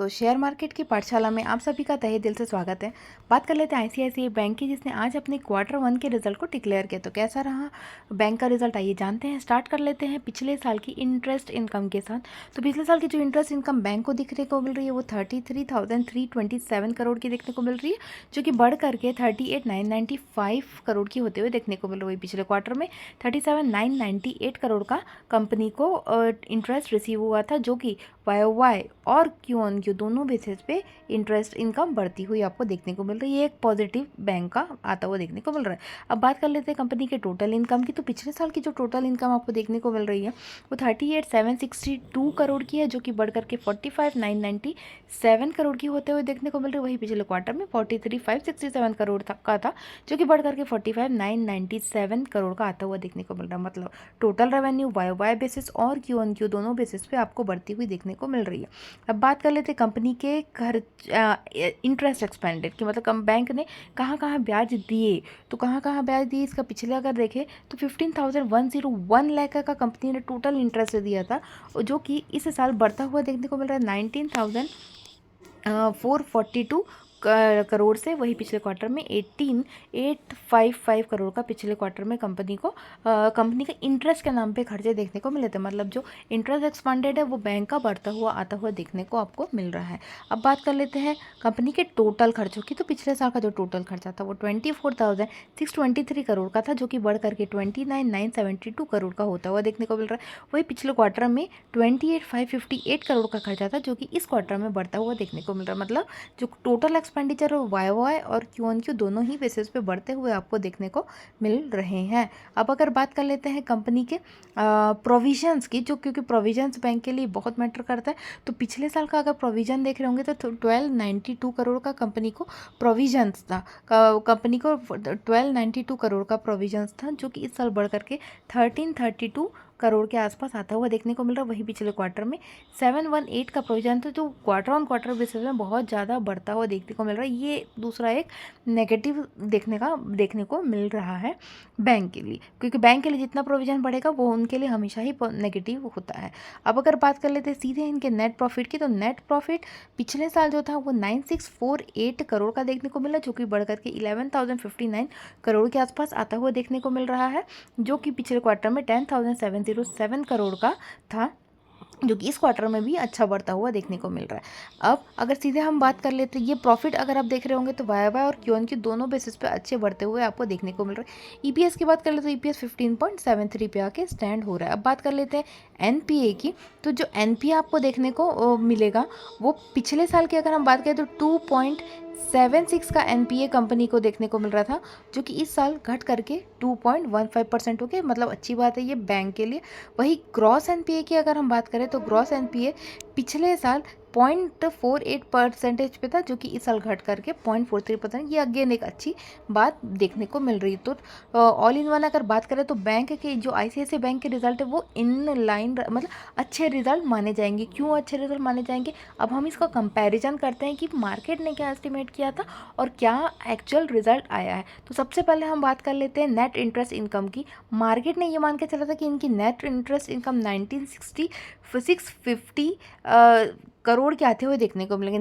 दोस्तों, share market की पाठशाला में आप सभी का तहे दिल से स्वागत है। बात कर लेते हैं आईसीआईसीआई बैंक की, जिसने आज अपने क्वार्टर वन के रिजल्ट को डिक्लेयर किया। तो कैसा रहा बैंक का रिजल्ट, आइए जानते हैं। स्टार्ट कर लेते हैं पिछले साल की इंटरेस्ट इनकम के साथ। तो पिछले साल की जो इंटरेस्ट इनकम बैंक को दिखने को मिल रही है वो 33,327 करोड़ की देखने को मिल रही है, जो कि बढ़ करके 38,995 करोड़ की होते हुए देखने को मिल रही है। पिछले क्वार्टर में 37,998 करोड़ का कंपनी को इंटरेस्ट रिसीव हुआ था, जो कि वाई और क्यू ऑन क्यू दोनों बेसिस पे इंटरेस्ट इनकम बढ़ती हुई आपको देखने को मिल रही है। ये एक पॉजिटिव बैंक का आता हुआ देखने को मिल रहा है। अब बात कर लेते हैं कंपनी के टोटल इनकम की। तो पिछले साल की जो टोटल इनकम आपको देखने को मिल रही है वो 38,762 करोड़ की है, जो कि बढ़ करके 45,997 करोड़ की होते हुए देखने को मिल रही है। वही पिछले क्वार्टर में 43,567 करोड़ का था, जो कि बढ़ करके 45,997 करोड़ का आता हुआ देखने को मिल रहा है। मतलब टोटल रेवेन्यू वाई बेसिस और क्यू ऑन क्यू दोनों बेसिस पे आपको बढ़ती हुई देखने को मिल रही है। अब बात कर लेते हैं कंपनी के खर्च इंटरेस्ट एक्सपेंडेड की, मतलब बैंक ने कहाँ कहाँ ब्याज दिए। तो कहाँ कहाँ ब्याज दिए इसका पिछले अगर देखें तो 15,101 लाख का कंपनी ने टोटल इंटरेस्ट दिया था, जो कि इस साल बढ़ता हुआ देखने को मिल रहा है 19,442 करोड़ से। वही पिछले क्वार्टर में 18,855 करोड़ का पिछले क्वार्टर में कंपनी का इंटरेस्ट के नाम पे खर्चे देखने को मिले थे। मतलब जो इंटरेस्ट एक्सपेंडेड है वो बैंक का बढ़ता हुआ आता हुआ देखने को आपको मिल रहा है। अब बात कर लेते हैं कंपनी के टोटल खर्चों की। तो पिछले साल का जो टोटल खर्चा था वो 24,623 करोड़ का था, जो कि बढ़ करके 29,972 करोड़ का होता हुआ देखने को मिल रहा है। वही पिछले क्वार्टर में 28,558 करोड़ का खर्चा था, जो कि इस क्वार्टर में बढ़ता हुआ देखने को मिल रहा है। मतलब जो टोटल एक्सपेंडिचर वाई और क्यू ऑन क्यू दोनों ही बेसिस पे बढ़ते हुए आपको देखने को मिल रहे हैं। अब अगर बात कर लेते हैं कंपनी के प्रोविजंस की, जो क्योंकि प्रोविजंस बैंक के लिए बहुत मैटर करता है। तो पिछले साल का अगर प्रोविजन देख रहे होंगे तो 1292 करोड़ का कंपनी को प्रोविजंस था। कंपनी को 1292 करोड़ का प्रोविजंस था, जो कि इस साल बढ़ करके 1332 करोड़ के आसपास आता हुआ देखने को मिल रहा है। वही पिछले क्वार्टर में 718 का प्रोविजन था, जो क्वार्टर ऑन क्वार्टर बेसिस में बहुत ज़्यादा बढ़ता हुआ देखने को मिल रहा है। ये दूसरा एक नेगेटिव देखने को मिल रहा है बैंक के लिए, क्योंकि बैंक के लिए जितना प्रोविजन बढ़ेगा वो उनके लिए हमेशा ही नेगेटिव होता है। अब अगर बात कर लेते हैं सीधे इनके नेट प्रॉफिट की, तो नेट प्रॉफिट पिछले साल जो था वो 9648 करोड़ का देखने को मिला, जो कि बढ़ करके 11,059 करोड़ के आसपास आता हुआ देखने को मिल रहा है, जो कि पिछले क्वार्टर में 10,707 करोड़ का था, जो कि इस क्वार्टर में भी अच्छा बढ़ता हुआ देखने को मिल रहा है। अब अगर सीधे हम बात कर लेते हैं ये प्रॉफिट, अगर आप देख रहे होंगे तो वाई और क्यू ऑन क्यू दोनों बेसिस पे अच्छे बढ़ते हुए आपको देखने को मिल रहा है। ईपीएस की बात कर ले तो ईपीएस 15.73 पे आके स्टैंड हो रहा है। अब बात कर लेते हैं एनपीए की। तो जो एनपीए आपको देखने को मिलेगा वो पिछले साल की अगर हम बात करें तो 2.76 का एनपीए कंपनी को देखने को मिल रहा था, जो कि इस साल घट करके 2.15% हो गया। मतलब अच्छी बात है ये बैंक के लिए। वही ग्रॉस एनपीए की अगर हम बात करें तो ग्रॉस एनपीए पिछले साल 0.48% पे था, जो कि इस साल घट करके 0.43%। ये अगेन एक अच्छी बात देखने को मिल रही है। तो ऑल इन वन अगर बात करें तो बैंक के जो आईसीआईसीआई बैंक के रिजल्ट है वो इन लाइन, मतलब अच्छे रिजल्ट माने जाएंगे। क्यों अच्छे रिजल्ट माने जाएंगे, अब हम इसका कंपैरिजन करते हैं कि मार्केट ने क्या एस्टिमेट किया था और क्या एक्चुअल रिजल्ट आया है। तो सबसे पहले हम बात कर लेते हैं नेट इंटरेस्ट इनकम की। मार्केट ने ये मान के चला था कि इनकी नेट इंटरेस्ट इनकम 650 करोड़ के आते हुए देखने को मिलेंगे।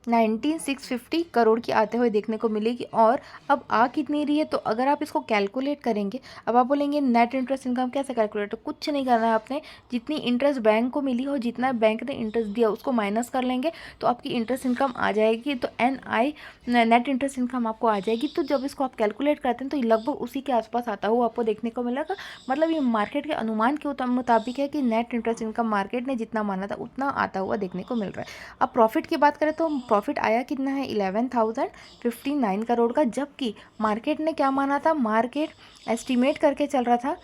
19,650 करोड़ की आते हुए देखने को मिलेगी। और अब आ कितनी रही है, तो अगर आप इसको कैलकुलेट करेंगे, अब आप बोलेंगे नेट इंटरेस्ट इनकम कैसे कैलकुलेट, कुछ नहीं करना है आपने। जितनी इंटरेस्ट बैंक को मिली हो, जितना बैंक ने इंटरेस्ट दिया उसको माइनस कर लेंगे तो आपकी इंटरेस्ट इनकम आ जाएगी। तो नेट इंटरेस्ट इनकम आपको आ जाएगी। तो जब इसको आप कैलकुलेट करते हैं तो लगभग उसी के आसपास आता हुआ आपको देखने को मिलेगा। मतलब ये मार्केट के अनुमान के मुताबिक है कि नेट इंटरेस्ट इनकम मार्केट ने जितना माना था उतना आता हुआ देखने को मिल रहा है। अब प्रॉफिट की बात करें तो प्रॉफिट आया कितना है 11,059 करोड़ का, जबकि मार्केट ने क्या माना था, मार्केट एस्टिमेट करके चल रहा था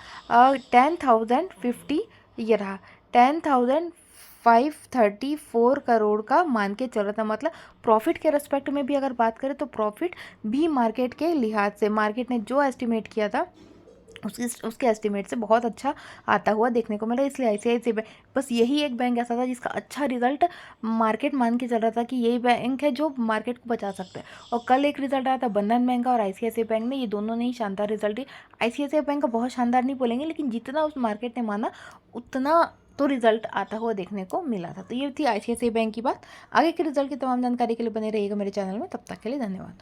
10,050, ये रहा 10,534 करोड़ का मान के चल रहा था। मतलब प्रॉफिट के रेस्पेक्ट में भी अगर बात करें तो प्रॉफिट भी मार्केट के लिहाज से, मार्केट ने जो एस्टिमेट किया था उसके एस्टिमेट से बहुत अच्छा आता हुआ देखने को मिला। इसलिए आईसीआईसीआई बैंक, बस यही एक बैंक ऐसा था जिसका अच्छा रिजल्ट मार्केट मान के चल रहा था कि यही बैंक है जो मार्केट को बचा सकता है। और कल एक रिजल्ट आया था बंधन बैंक का और आईसीआईसीआई बैंक ने, ये दोनों ने ही शानदार रिजल्ट दिए। आईसीआईसीआई बैंक का बहुत शानदार नहीं बोलेंगे, लेकिन जितना उस मार्केट ने माना उतना तो रिजल्ट आता हुआ देखने को मिला था। तो ये थी ICICI बैंक की बात। आगे के रिजल्ट की तमाम जानकारी के लिए बने रहिएगा मेरे चैनल में। तब तक के लिए धन्यवाद।